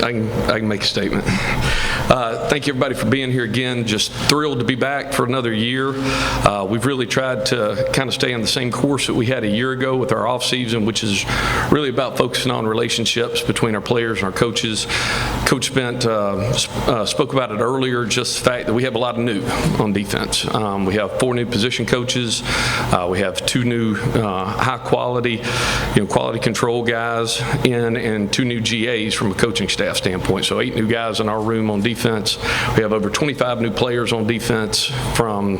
I can make a statement. Thank you, everybody, for being here again. Just thrilled to be back for another year. We've really tried to kind of stay on the same course that we had a year ago with our off season, which is really about focusing on relationships between our players and our coaches. Coach Spent spoke about it earlier, just the fact that we have a lot of new on defense. We have 4 new position coaches. We have 2 new high quality, quality control guys in, and 2 new GAs from a coaching staff standpoint. So 8 new guys in our room on defense. We have over 25 new players on defense from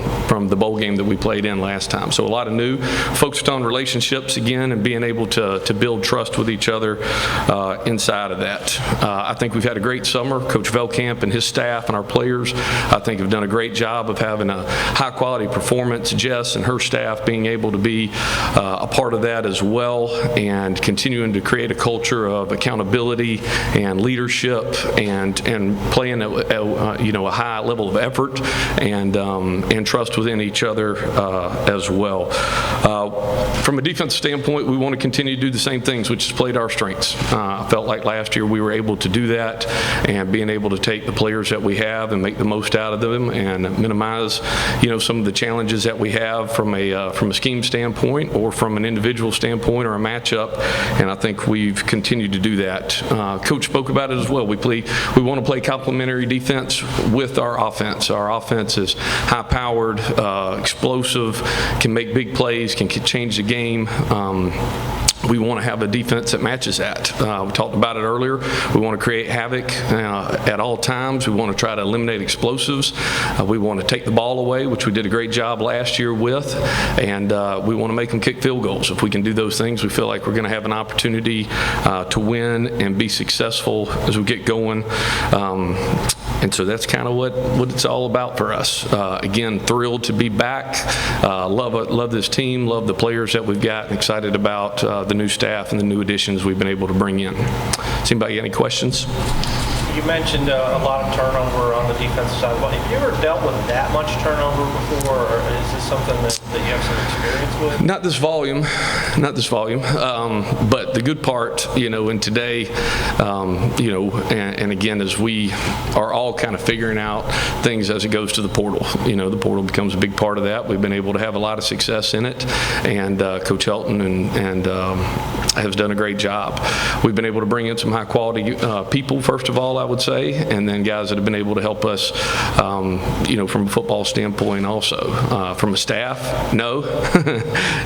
the bowl game that we played in last time. So a lot of new, focused on relationships again and being able to build trust with each other inside of that. I think we've had a great summer. Coach Velkamp and his staff and our players, I think, have done a great job of having a high quality performance. Jess and her staff being able to be a part of that as well, and continuing to create a culture of accountability and leadership and playing at a high level of effort and trust within each other as well. From a defense standpoint, we want to continue to do the same things, which is play to our strengths. I felt like last year we were able to do that, and being able to take the players that we have and make the most out of them and minimize some of the challenges that we have from a scheme standpoint or from an individual standpoint or a matchup, and I think we've continued to do that. Coach spoke about it as well. We want to play complementary defense with our offense. Our offense is high-powered, explosive, can make big plays, can change the game. We want to have a defense that matches that. We talked about it earlier. We want to create havoc at all times. We want to try to eliminate explosives. We want to take the ball away, which we did a great job last year with, and we want to make them kick field goals. If we can do those things, we feel like we're going to have an opportunity to win and be successful as we get going. And so that's kind of what it's all about for us. Again, thrilled to be back. Love this team, love the players that we've got, and excited about the new staff and the new additions we've been able to bring in. Does anybody got any questions? You mentioned a lot of turnover on the defensive side. Well, have you ever dealt with that much turnover before, or is this something that you have some experience with? Not this volume. But the good part, in today, and again, as we are all kind of figuring out things as it goes to the portal. The portal becomes a big part of that. We've been able to have a lot of success in it, and Coach Helton and has done a great job. We've been able to bring in some high quality people, first of all, I would say, and then guys that have been able to help us, from a football standpoint also. From a staff, no,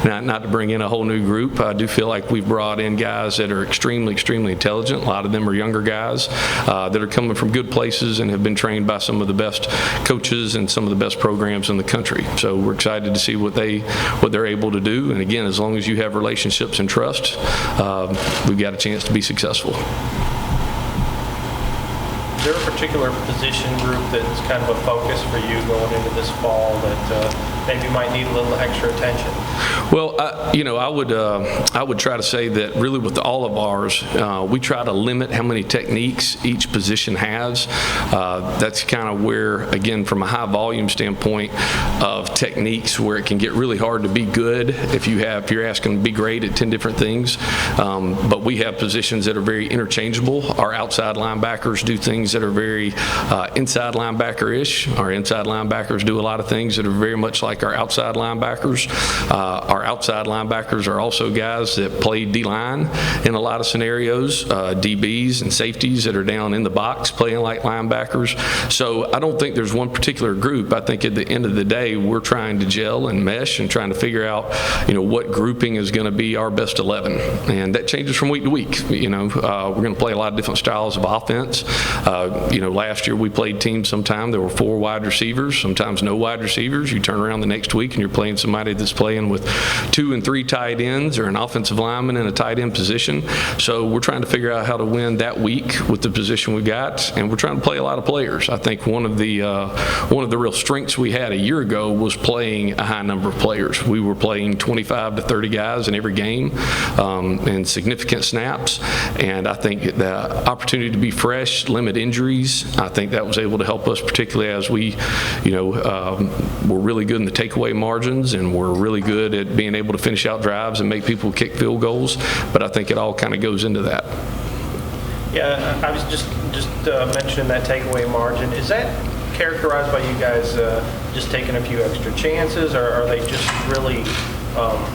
not to bring in a whole new group. I do feel like we've brought in guys that are extremely, extremely intelligent. A lot of them are younger guys that are coming from good places and have been trained by some of the best coaches and some of the best programs in the country. So we're excited to see what they're able to do. And again, as long as you have relationships and trust, we've got a chance to be successful. Is there a particular position group that's kind of a focus for you going into this fall that maybe might need a little extra attention? Well, I would try to say that really with all of ours, we try to limit how many techniques each position has. That's kind of where, again, from a high volume standpoint of techniques, where it can get really hard to be good if you're asking to be great at 10 different things. But we have positions that are very interchangeable. Our outside linebackers do things that are very inside linebacker-ish. Our inside linebackers do a lot of things that are very much like our outside linebackers. Our outside linebackers are also guys that play D-line in a lot of scenarios, DBs and safeties that are down in the box playing like linebackers. So I don't think there's one particular group. I think at the end of the day, we're trying to gel and mesh and trying to figure out, what grouping is going to be our best 11. And that changes from week to week. We're going to play a lot of different styles of offense. Last year we played teams sometime there were 4 wide receivers, sometimes no wide receivers. You turn around the next week and you're playing somebody that's playing with 2 and 3 tight ends, or an offensive lineman in a tight end position. So we're trying to figure out how to win that week with the position we got, and we're trying to play a lot of players. I think one of the real strengths we had a year ago was playing a high number of players. We were playing 25 to 30 guys in every game, and significant snaps. And I think the opportunity to be fresh, limit injuries, I think that was able to help us, particularly as we, we're really good in the takeaway margins, and we're really good at being able to finish out drives and make people kick field goals. But I think it all kind of goes into that. Yeah, I was just mentioning that takeaway margin. Is that characterized by you guys just taking a few extra chances, or are they just really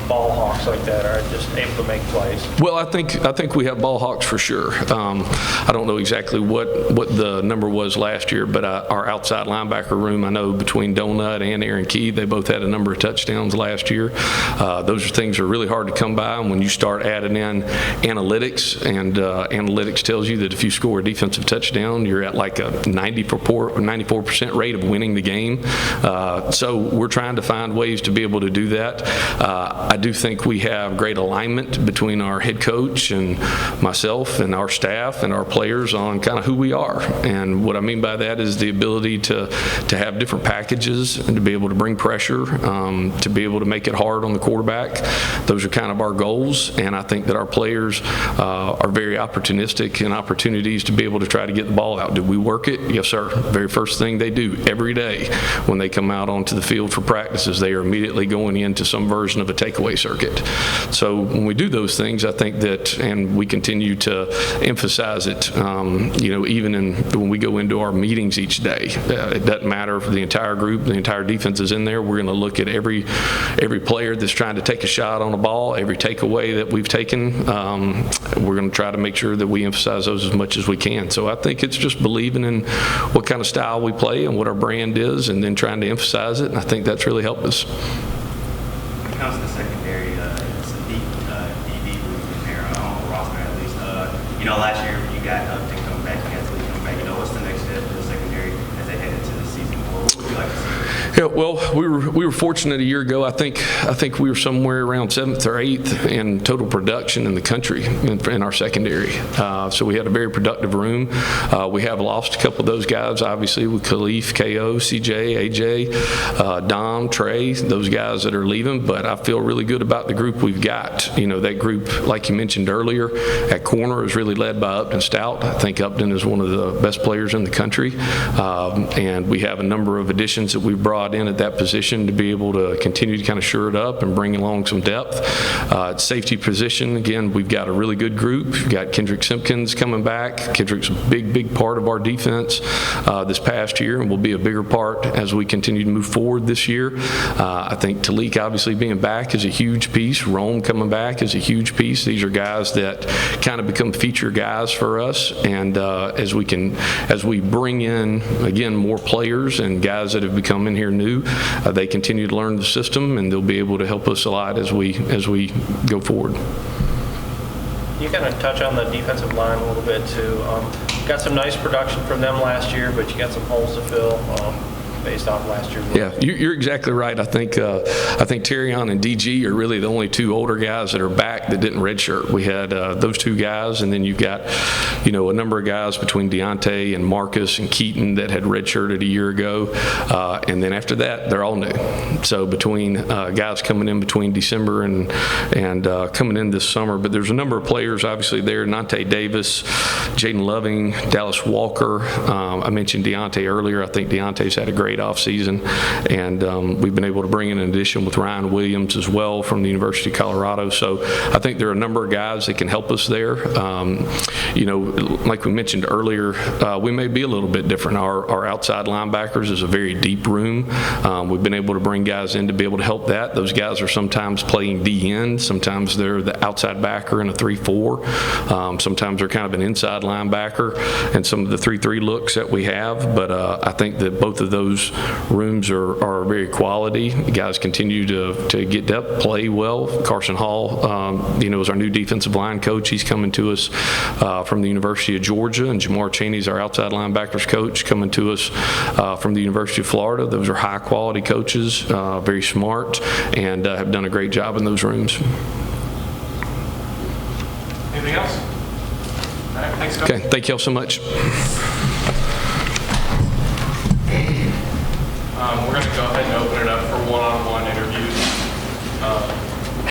ball hawks like that, are just able to make plays? Well, I think we have ball hawks for sure. I don't know exactly what the number was last year, but our outside linebacker room, I know between Donut and Aaron Key, they both had a number of touchdowns last year. Those things are really hard to come by, and when you start adding in analytics, and analytics tells you that if you score a defensive touchdown, you're at like a 94% rate of winning the game. So we're trying to find ways to be able to do that. I do think we have great alignment between our head coach and myself and our staff and our players on kind of who we are. And what I mean by that is the ability to have different packages and to be able to bring pressure, to be able to make it hard on the quarterback. Those are kind of our goals, and I think that our players are very opportunistic in opportunities to be able to try to get the ball out. Did we work it? Yes, sir. Very first thing they do every day when they come out onto the field for practices, they are immediately going into some version of a takeaway circuit. So when we do those things, I think that, and we continue to emphasize it, even when we go into our meetings each day, it doesn't matter if the entire group, the entire defense is in there. We're going to look at every player that's trying to take a shot on the ball, every takeaway that we've taken. We're going to try to make sure that we emphasize those as much as we can. So I think it's just believing in what kind of style we play and what our brand is, and then trying to emphasize it, and I think that's really helped us. When it comes to the secondary, it's a deep DB group in there, on the roster at least. Last year you got Upton coming back, you got Tilly coming back. What's the next step for the secondary as they head into the season? What would you like to see? Yeah, well, we were fortunate a year ago. I think we were somewhere around 7th or 8th in total production in the country in our secondary. So we had a very productive room. We have lost a couple of those guys, obviously, with Khalif, KO, CJ, AJ, Dom, Trey, those guys that are leaving. But I feel really good about the group we've got. That group, like you mentioned earlier, at corner is really led by Upton Stout. I think Upton is one of the best players in the country. And we have a number of additions that we've brought in at that position to be able to continue to kind of shore it up and bring along some depth. At safety position, again, we've got a really good group. We've got Kendrick Simpkins coming back. Kendrick's a big part of our defense this past year, and will be a bigger part as we continue to move forward this year. I think Talik obviously being back is a huge piece. Rome coming back is a huge piece. These are guys that kind of become feature guys for us, and as we bring in, again, more players and guys that have become in here new, they continue to learn the system, and they'll be able to help us a lot as we go forward. You kind of touch on the defensive line a little bit too. Got some nice production from them last year, but you got some holes to fill based off last year's work. Yeah, you're exactly right. I think Terrion and DG are really the only two older guys that are back that didn't redshirt. We had those two guys, and then you've got a number of guys between Deontay and Marcus and Keaton that had redshirted a year ago, and then after that they're all new. So between guys coming in between December and coming in this summer, but there's a number of players obviously there: Nante Davis, Jaden Loving, Dallas Walker. I mentioned Deontay earlier. I think Deontay's had a great offseason, and we've been able to bring in an addition with Ryan Williams as well from the University of Colorado. So I think there are a number of guys that can help us there. Like we mentioned earlier, we may be a little bit different. Our outside linebackers is a very deep room. We've been able to bring guys in to be able to help that. Those guys are sometimes playing D-end. Sometimes they're the outside backer in a 3-4. Sometimes they're kind of an inside linebacker and some of the 3-3 looks that we have. But I think that both of those rooms are very quality. The guys continue to get depth, play well. Carson Hall, is our new defensive line coach. He's coming to us from the University of Georgia, and Jamar Cheney's our outside linebackers coach, coming to us from the University of Florida. Those are high quality coaches, very smart, and have done a great job in those rooms. Anything else? All right, thanks, Coach. Okay, thank you all so much. We're going to go ahead and open it up for one-on-one interviews.